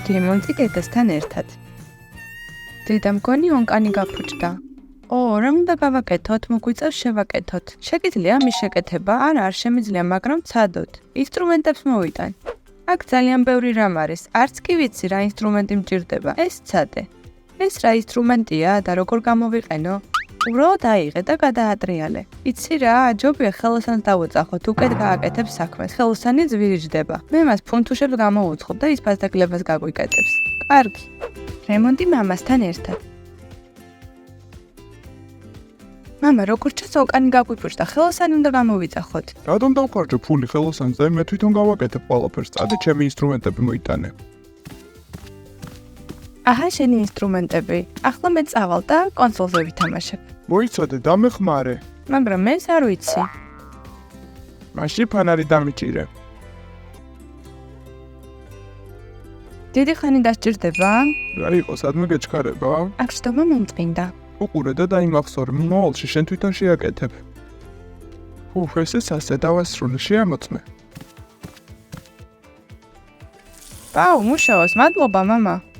რემონტი დედასთან ერთად. დედა მგონი ონკანი გაფუჭდა. რა უნდა გავაკეთოთ, მოგვიწევს შევაკეთოთ. შეგიძლია ამის შეკეთება? არ შემიძლია, მაგრამ ცადოთ. ინსტრუმენტებს მოვიტან. აქ ძალიან ბევრი რამ არის. არც კი ვიცი რა ინსტრუმენტი მჭირდება. ეს ცადე. ეს რა ინსტრუმენტია და როგორ გამოვიყენო? უბრალოდ აიღე და გადაატრიალე. იცი რა, ჯობია ხელოსანს დავუწახოთ, უკეთ გააკეთებს საქმეს. ხელოსანი ძვირიჯდება. მე მას ფუნთუშებს გამოვუცხობ და ის ფასდაკლებას გაგვიკეთებს. კარგი. რემონტი მამასთან ერთად. მამა, როგორ ჩანს ონკანი გაგვიფუჭდა, ხელოსანი უნდა გამოვიძახოთ. რატომ დავხარჯო ფული ხელოსანზე? მე თვითონ გავაკეთებ ყველაფერს. წადე ჩემი ინსტრუმენტები მოიტანე. აჰა, შენი ინსტრუმენტები. ახლა მე წავალ და კონსოლზე ვითამაშებ. მოიცადე, დამეხმარე. მაგრამ მე არ ვიცი. მაშინ ფანარი დამიჭირე. დიდი ხანი დასჭირდება? რა იყო, სადმე გეჩქარება? აქ შტომა მომწმინდა. უყურე და დაიმახსოვრე, მოვალში შენ თვითონ შეაკეთებ. ესე ასე დავასრულე, შეამოწმე. პაუ, მუშაობს, მადლობა, მამა.